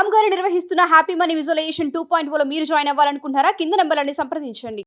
రామ్ గారు నిర్వహిస్తున్న happy money visualisation 2.0 లో మీరు జాయిన్ అవ్వాలనుకుంటున్నారా? కింద నెంబర్లని సంప్రదించండి.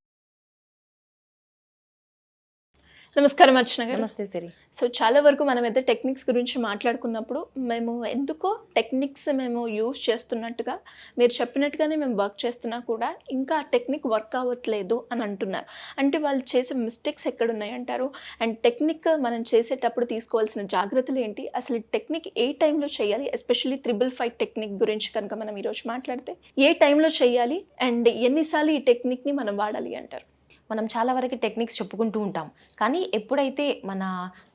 నమస్కారం అర్చన గారు. నమస్తే సిరి. సో చాలా వరకు మనమైతే టెక్నిక్స్ గురించి మాట్లాడుకున్నప్పుడు మేము ఎందుకో టెక్నిక్స్ మేము యూజ్ చేస్తున్నట్టుగా మీరు చెప్పినట్టుగానే మేము వర్క్ చేస్తున్నా కూడా ఇంకా ఆ టెక్నిక్ వర్క్ అవ్వట్లేదు అని అంటున్నారు. అంటే వాళ్ళు చేసే మిస్టేక్స్ ఎక్కడున్నాయి అంటారు? అండ్ టెక్నిక్ మనం చేసేటప్పుడు తీసుకోవాల్సిన జాగ్రత్తలు ఏంటి? అసలు టెక్నిక్ ఏ టైంలో చేయాలి? ఎస్పెషల్లీ 3-5 టెక్నిక్ గురించి కనుక మనం ఈరోజు మాట్లాడితే ఏ టైంలో చేయాలి అండ్ ఎన్నిసార్లు ఈ టెక్నిక్ని మనం వాడాలి అంటారు? మనం చాలా వరకు టెక్నిక్స్ చెప్పుకుంటూ ఉంటాం, కానీ ఎప్పుడైతే మన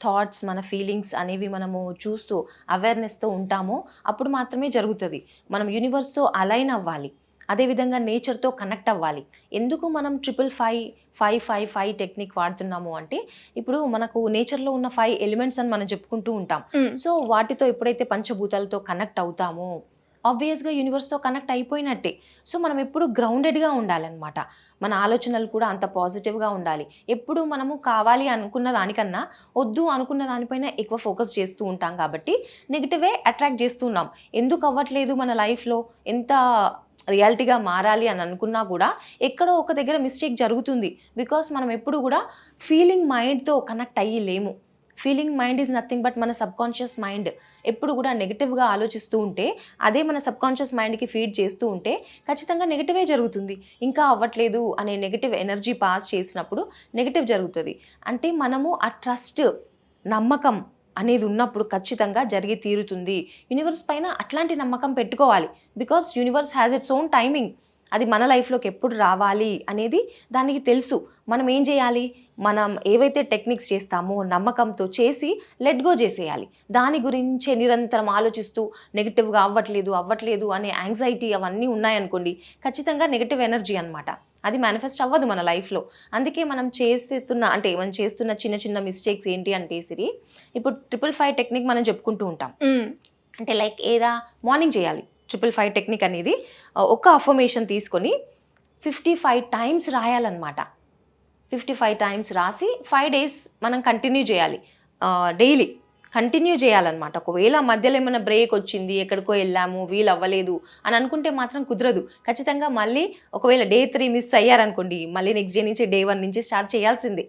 థాట్స్, మన ఫీలింగ్స్ అనేవి మనము చూస్తూ అవేర్నెస్తో ఉంటామో అప్పుడు మాత్రమే జరుగుతుంది. మనం యూనివర్స్తో అలైన్ అవ్వాలి, అదేవిధంగా నేచర్తో కనెక్ట్ అవ్వాలి. ఎందుకు మనం 555 టెక్నిక్ వాడుతున్నాము అంటే, ఇప్పుడు మనకు నేచర్లో ఉన్న 5 ఎలిమెంట్స్ అని మనం చెప్పుకుంటూ ఉంటాం. సో వాటితో ఎప్పుడైతే పంచభూతాలతో కనెక్ట్ అవుతామో ఆబ్వియస్గా యూనివర్స్తో కనెక్ట్ అయిపోయినట్టే. సో మనం ఎప్పుడు గ్రౌండెడ్గా ఉండాలన్నమాట. మన ఆలోచనలు కూడా అంత పాజిటివ్గా ఉండాలి. ఎప్పుడు మనము కావాలి అనుకున్న దానికన్నా వద్దు అనుకున్న దానిపైన ఎక్కువ ఫోకస్ చేస్తూ ఉంటాం కాబట్టి నెగిటివే అట్రాక్ట్ చేస్తున్నాం. ఎందుకు అవ్వట్లేదు మన లైఫ్లో? ఎంత రియాలిటీగా మారాలి అని అనుకున్నా కూడా ఎక్కడో ఒక దగ్గర మిస్టేక్ జరుగుతుంది. బికాస్ మనం ఎప్పుడు కూడా ఫీలింగ్ మైండ్తో కనెక్ట్ అయ్యి లేము. Feeling mind is nothing but మన సబ్కాన్షియస్ మైండ్. ఎప్పుడు కూడా నెగిటివ్గా ఆలోచిస్తూ ఉంటే అదే మన సబ్కాన్షియస్ మైండ్కి ఫీడ్ చేస్తూ ఉంటే ఖచ్చితంగా నెగిటివే జరుగుతుంది. ఇంకా అవ్వట్లేదు అనే నెగిటివ్ ఎనర్జీ పాస్ చేసినప్పుడు నెగిటివ్ జరుగుతుంది. అంటే మనము ఆ ట్రస్ట్, నమ్మకం అనేది ఉన్నప్పుడు ఖచ్చితంగా జరిగి తీరుతుంది. యూనివర్స్ పైన అట్లాంటి నమ్మకం పెట్టుకోవాలి. Because universe has its own timing. అది మన లైఫ్లోకి ఎప్పుడు రావాలి అనేది దానికి తెలుసు. మనం ఏం చేయాలి? మనం ఏవైతే టెక్నిక్స్ చేస్తామో నమ్మకంతో చేసి లెట్ గో చేసేయాలి. దాని గురించే నిరంతరం ఆలోచిస్తూ నెగిటివ్గా అవ్వట్లేదు అనే యాంగ్జైటీ అవన్నీ ఉన్నాయనుకోండి, ఖచ్చితంగా నెగిటివ్ ఎనర్జీ అనమాట. అది మేనిఫెస్ట్ అవ్వదు మన లైఫ్లో. అందుకే మనం చేస్తున్న చిన్న చిన్న మిస్టేక్స్ ఏంటి అంటే సిరి, ఇప్పుడు 555 టెక్నిక్ మనం చెప్పుకుంటూ ఉంటాం. అంటే లైక్ మార్నింగ్ చేయాలి 555 టెక్నిక్ అనేది. ఒక అఫర్మేషన్ తీసుకొని 55 టైమ్స్ రాయాలన్నమాట. 55 టైమ్స్ రాసి 5 days మనం కంటిన్యూ చేయాలి. డైలీ కంటిన్యూ చేయాలన్నమాట. ఒకవేళ మధ్యలో ఏమైనా బ్రేక్ వచ్చింది, ఎక్కడికో వెళ్ళాము, వీలు అవ్వలేదు అని అనుకుంటే మాత్రం కుదరదు. ఖచ్చితంగా మళ్ళీ ఒకవేళ Day 3 మిస్ అయ్యారనుకోండి, మళ్ళీ నెక్స్ట్ డే నుంచి Day 1 నుంచి స్టార్ట్ చేయాల్సిందే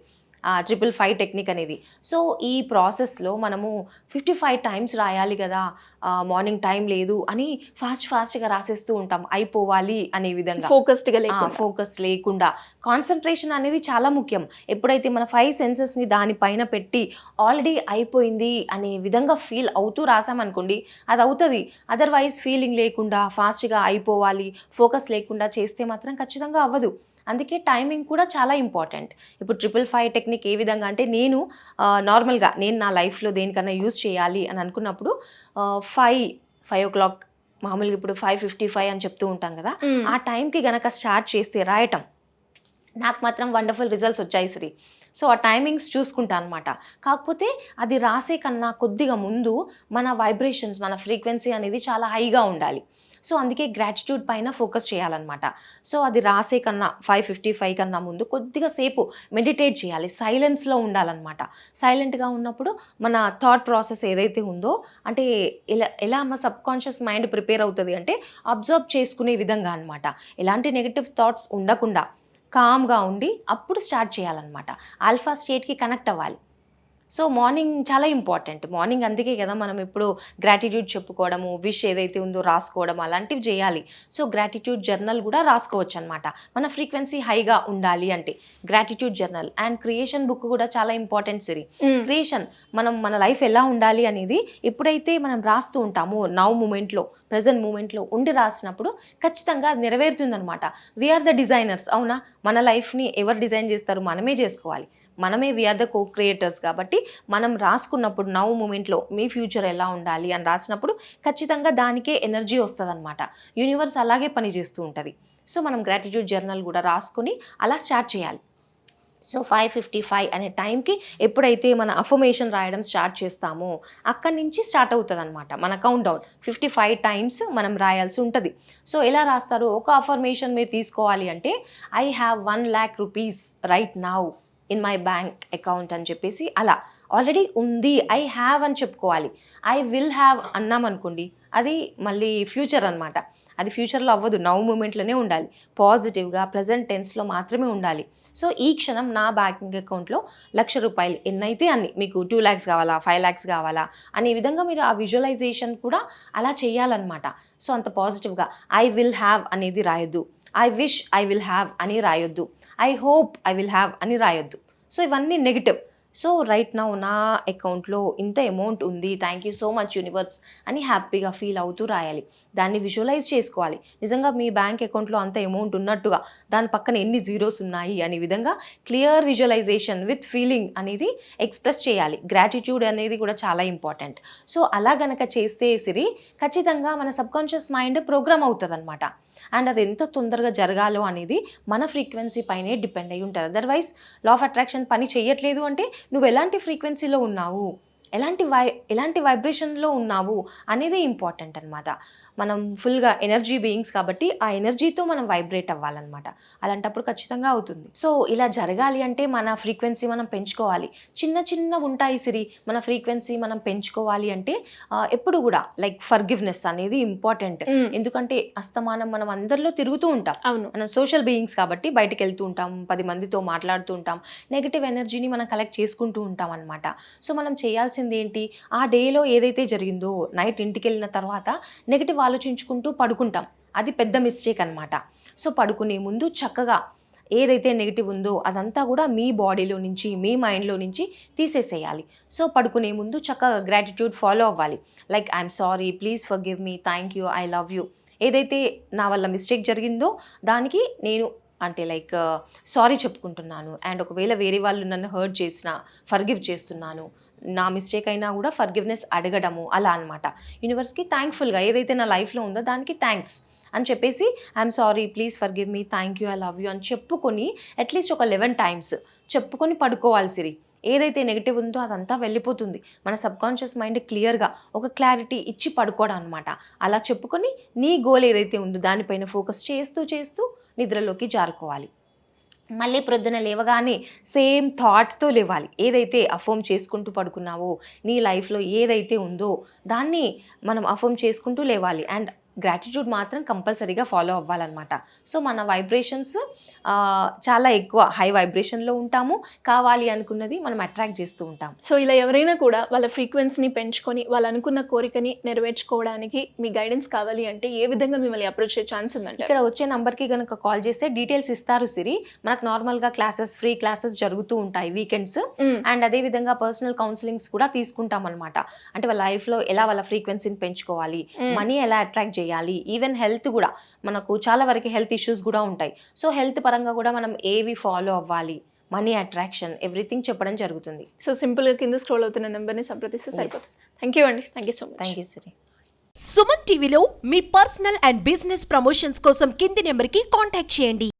555 టెక్నిక్ అనేది. సో ఈ ప్రాసెస్లో మనము 55 టైమ్స్ రాయాలి కదా, మార్నింగ్ టైం లేదు అని ఫాస్ట్గా రాసేస్తూ ఉంటాం, అయిపోవాలి అనే విధంగా. ఫోకస్ లేకుండా కాన్సన్ట్రేషన్ అనేది చాలా ముఖ్యం. ఎప్పుడైతే మన 5 సెన్సెస్ని దానిపైన పెట్టి ఆల్రెడీ అయిపోయింది అనే విధంగా ఫీల్ అవుతూ రాసామనుకోండి, అది అవుతుంది. అదర్వైజ్ ఫీలింగ్ లేకుండా ఫాస్ట్గా అయిపోవాలి, ఫోకస్ లేకుండా చేస్తే మాత్రం ఖచ్చితంగా అవ్వదు. అందుకే టైమింగ్ కూడా చాలా ఇంపార్టెంట్. ఇప్పుడు 555 టెక్నిక్ ఏ విధంగా అంటే, నార్మల్గా నేను నా లైఫ్లో దేనికన్నా యూజ్ చేయాలి అని అనుకున్నప్పుడు 5 o'clock, మామూలుగా ఇప్పుడు 5:55 అని చెప్తూ ఉంటాం కదా, ఆ టైంకి గనక స్టార్ట్ చేస్తే రాయటం, నాకు మాత్రం వండర్ఫుల్ రిజల్ట్స్ వచ్చాయి సిరి. సో ఆ టైమింగ్స్ చూసుకుంటా అనమాట. కాకపోతే అది రాసే కన్నా కొద్దిగా ముందు మన వైబ్రేషన్స్, మన ఫ్రీక్వెన్సీ అనేది చాలా హైగా ఉండాలి. సో అందుకే గ్రాటిట్యూడ్ పైన ఫోకస్ చేయాలన్నమాట. సో అది రాసే కన్నా 5:55 కన్నా ముందు కొద్దిగా సేపు మెడిటేట్ చేయాలి, సైలెన్స్లో ఉండాలన్నమాట. సైలెంట్గా ఉన్నప్పుడు మన థాట్ ప్రాసెస్ ఏదైతే ఉందో, అంటే ఎలా మన సబ్కాన్షియస్ మైండ్ ప్రిపేర్ అవుతుంది అంటే అబ్జర్వ్ చేసుకునే విధంగా అనమాట. ఎలాంటి నెగిటివ్ థాట్స్ ఉండకుండా కామ్గా ఉండి అప్పుడు స్టార్ట్ చేయాలన్నమాట. ఆల్ఫా స్టేట్కి కనెక్ట్ అవ్వాలి. సో మార్నింగ్ చాలా ఇంపార్టెంట్. మార్నింగ్ అందుకే కదా మనం ఇప్పుడు గ్రాటిట్యూడ్ చెప్పుకోవడము, విష్ ఏదైతే ఉందో రాసుకోవడం అలాంటివి చేయాలి. సో గ్రాటిట్యూడ్ జర్నల్ కూడా రాసుకోవచ్చు అనమాట, మన ఫ్రీక్వెన్సీ హైగా ఉండాలి అంటే. Gratitude journal and creation book కూడా చాలా ఇంపార్టెంట్ సిరి. క్రియేషన్, మన లైఫ్ ఎలా ఉండాలి అనేది ఎప్పుడైతే మనం రాస్తూ ఉంటామో, ప్రజెంట్ మూమెంట్లో ఉండి రాసినప్పుడు ఖచ్చితంగా అది నెరవేరుతుందనమాట. We are the designers. అవునా? మన లైఫ్ని ఎవరు డిజైన్ చేస్తారు? మనమే చేసుకోవాలి. మనమే వీఆర్ ద కో క్రియేటర్స్. కాబట్టి మనం రాసుకున్నప్పుడు నౌ మూమెంట్లో మీ ఫ్యూచర్ ఎలా ఉండాలి అని రాసినప్పుడు ఖచ్చితంగా దానికే ఎనర్జీ వస్తుంది అనమాట. యూనివర్స్ అలాగే పనిచేస్తూ ఉంటుంది. సో మనం గ్రాటిట్యూడ్ జర్నల్ కూడా రాసుకొని అలా స్టార్ట్ చేయాలి. సో 5:55 అనే టైంకి ఎప్పుడైతే మన అఫర్మేషన్ రాయడం స్టార్ట్ చేస్తామో అక్కడి నుంచి స్టార్ట్ అవుతుంది అనమాట మన కౌంట్ డౌన్. 55 టైమ్స్ మనం రాయాల్సి ఉంటుంది. సో ఎలా రాస్తారు? ఒక అఫర్మేషన్ మీరు తీసుకోవాలి అంటే, I have 1 lakh rupees right now in my bank account అని చెప్పేసి అలా ఆల్రెడీ ఉంది, ఐ హ్యావ్ అని చెప్పుకోవాలి. ఐ విల్ హ్యావ్ అన్నాం అనుకోండి, అది మళ్ళీ ఫ్యూచర్ అనమాట. అది ఫ్యూచర్లో అవ్వదు, నౌ మూమెంట్లోనే ఉండాలి. పాజిటివ్గా ప్రజెంట్ టెన్స్లో మాత్రమే ఉండాలి. సో ఈ క్షణం నా బ్యాంకింగ్ అకౌంట్లో ₹1,00,000 ఎన్నైతే అన్ని, మీకు 2 lakhs కావాలా, 5 lakhs కావాలా అనే విధంగా మీరు ఆ విజువలైజేషన్ కూడా అలా చేయాలన్నమాట. సో అంత పాజిటివ్గా ఐ విల్ హ్యావ్ అనేది రాయొద్దు, I wish I will have అని రాయొద్దు, I hope I will have అని రాయొద్దు. సో ఇవన్నీ నెగిటివ్. సో రైట్ నౌ నా అకౌంట్లో ఇంత అమౌంట్ ఉంది, thank you so much universe అని హ్యాపీగా ఫీల్ అవుతూ రాయాలి. దాన్ని విజువలైజ్ చేసుకోవాలి. నిజంగా మీ బ్యాంక్ అకౌంట్లో అంత అమౌంట్ ఉన్నట్టుగా దాని పక్కన ఎన్ని జీరోస్ ఉన్నాయి అనే విధంగా క్లియర్ విజువలైజేషన్ విత్ ఫీలింగ్ అనేది ఎక్స్ప్రెస్ చేయాలి. గ్రాటిట్యూడ్ అనేది కూడా చాలా ఇంపార్టెంట్. సో అలా గనక చేస్తే సిరి ఖచ్చితంగా మన సబ్కాన్షియస్ మైండ్ ప్రోగ్రామ్ అవుతుంది అనమాట. అండ్ అది ఎంత తొందరగా జరగాలో అనేది మన ఫ్రీక్వెన్సీ పైనే డిపెండ్ అయి ఉంటుంది. అదర్వైజ్ లా ఆఫ్ అట్రాక్షన్ పని చేయట్లేదు అంటే నువ్వు ఎలాంటి ఫ్రీక్వెన్సీలో ఉన్నావు, ఎలాంటి వైబ్రేషన్లో ఉన్నావు అనేది ఇంపార్టెంట్ అనమాట. మనం ఫుల్గా ఎనర్జీ బీయింగ్స్ కాబట్టి ఆ ఎనర్జీతో మనం వైబ్రేట్ అవ్వాలన్నమాట. అలాంటప్పుడు ఖచ్చితంగా అవుతుంది. సో ఇలా జరగాలి అంటే మన ఫ్రీక్వెన్సీ మనం పెంచుకోవాలి. చిన్న ఉంటాయి సిరి, మన ఫ్రీక్వెన్సీ మనం పెంచుకోవాలి అంటే ఎప్పుడు కూడా లైక్ ఫర్గివ్నెస్ అనేది ఇంపార్టెంట్. ఎందుకంటే అస్తమానం మనం అందరిలో తిరుగుతూ ఉంటాం. అవును, మనం సోషల్ బీయింగ్స్ కాబట్టి బయటకు వెళ్తూ ఉంటాం, 10 మందితో మాట్లాడుతూ ఉంటాం, నెగిటివ్ ఎనర్జీని మనం కలెక్ట్ చేసుకుంటూ ఉంటాం అనమాట. సో మనం చేయాల్సింది ఏంటి, ఆ డేలో ఏదైతే జరిగిందో నైట్ ఇంటికి వెళ్ళిన తర్వాత నెగిటివ్ ఆలోచించుకుంటూ పడుకుంటాం. అది పెద్ద మిస్టేక్ అనమాట. సో పడుకునే ముందు చక్కగా ఏదైతే నెగిటివ్ ఉందో అదంతా కూడా మీ బాడీలో నుంచి, మీ మైండ్లో నుంచి తీసేసేయాలి. సో పడుకునే ముందు చక్కగా గ్రాటిట్యూడ్ ఫాలో అవ్వాలి. Like I'm sorry, please forgive me, thank you, I love you. ఏదైతే నా వల్ల మిస్టేక్ జరిగిందో దానికి నేను అంటే లైక్ సారీ చెప్పుకుంటున్నాను. అండ్ ఒకవేళ వేరే వాళ్ళు నన్ను హర్ట్ చేసినా ఫర్గివ్ చేస్తున్నాను, నా మిస్టేక్ అయినా కూడా ఫర్గివ్నెస్ అడగడము అలా అనమాట. యూనివర్స్కి థ్యాంక్ఫుల్గా ఏదైతే నా లైఫ్లో ఉందో దానికి థ్యాంక్స్ అని చెప్పేసి I'm sorry, please forgive me, thank you, I love you అని చెప్పుకొని అట్లీస్ట్ ఒక 11 times చెప్పుకొని పడుకోవాలి సిరి. ఏదైతే నెగిటివ్ ఉందో అదంతా వెళ్ళిపోతుంది. మన సబ్కాన్షియస్ మైండ్ క్లియర్గా ఒక క్లారిటీ ఇచ్చి పడుకోవడం అనమాట. అలా చెప్పుకొని నీ గోల్ ఏదైతే ఉందో దానిపైన ఫోకస్ చేస్తూ నిద్రలోకి జారుకోవాలి. మళ్ళీ ప్రొద్దున లేవగానే సేమ్ థాట్తో లేవాలి. ఏదైతే అఫర్మ్ చేసుకుంటూ పడుకున్నావో, నీ లైఫ్లో ఏదైతే ఉందో దాన్ని మనం అఫర్మ్ చేసుకుంటూ లేవాలి. అండ్ గ్రాటిట్యూడ్ మాత్రం కంపల్సరీగా ఫాలో అవ్వాలన్నమాట. సో మన వైబ్రేషన్స్ చాలా ఎక్కువ హై వైబ్రేషన్లో ఉంటాము. కావాలి అనుకున్నది మనం అట్రాక్ట్ చేస్తూ ఉంటాం. సో ఇలా ఎవరైనా కూడా వాళ్ళ ఫ్రీక్వెన్సీని పెంచుకొని వాళ్ళు అనుకున్న కోరికని నెరవేర్చుకోవడానికి మీ గైడెన్స్ కావాలి అంటే ఏ విధంగా మిమ్మల్ని అప్రోచ్ అయ్యే ఛాన్స్ ఉందంటే? ఇక్కడ వచ్చే నంబర్కి కనుక కాల్ చేస్తే డీటెయిల్స్ ఇస్తారు సిరి. మనకు నార్మల్గా ఫ్రీ క్లాసెస్ జరుగుతూ ఉంటాయి వీకెండ్స్. అండ్ అదేవిధంగా పర్సనల్ కౌన్సిలింగ్స్ కూడా తీసుకుంటాం అనమాట. అంటే వాళ్ళ లైఫ్లో ఎలా వాళ్ళ ఫ్రీక్వెన్సీని పెంచుకోవాలి, మనీ ఎలా అట్రాక్ట్ చేయాలి, ఈవెన్ హెల్త్ కూడా, మనకు చాలా వరకు హెల్త్ ఇష్యూస్ కూడా ఉంటాయి. సో హెల్త్ పరంగా కూడా మనం ఏవి ఫాలో అవ్వాలి, మనీ అట్రాక్షన్, ఎవ్రీథింగ్ చెప్పడం జరుగుతుంది. సో సింపుల్గా కింద స్క్రోల్ అవుతున్న నెంబర్ని సంప్రదిస్తే సరిపోతుంది. థ్యాంక్ యూ అండి, thank you so much. Thank you Siri. Suman టీవీలో మీ పర్సనల్ అండ్ బిజినెస్ ప్రమోషన్స్ కోసం కింది నెంబర్కి కాంటాక్ట్ చేయండి.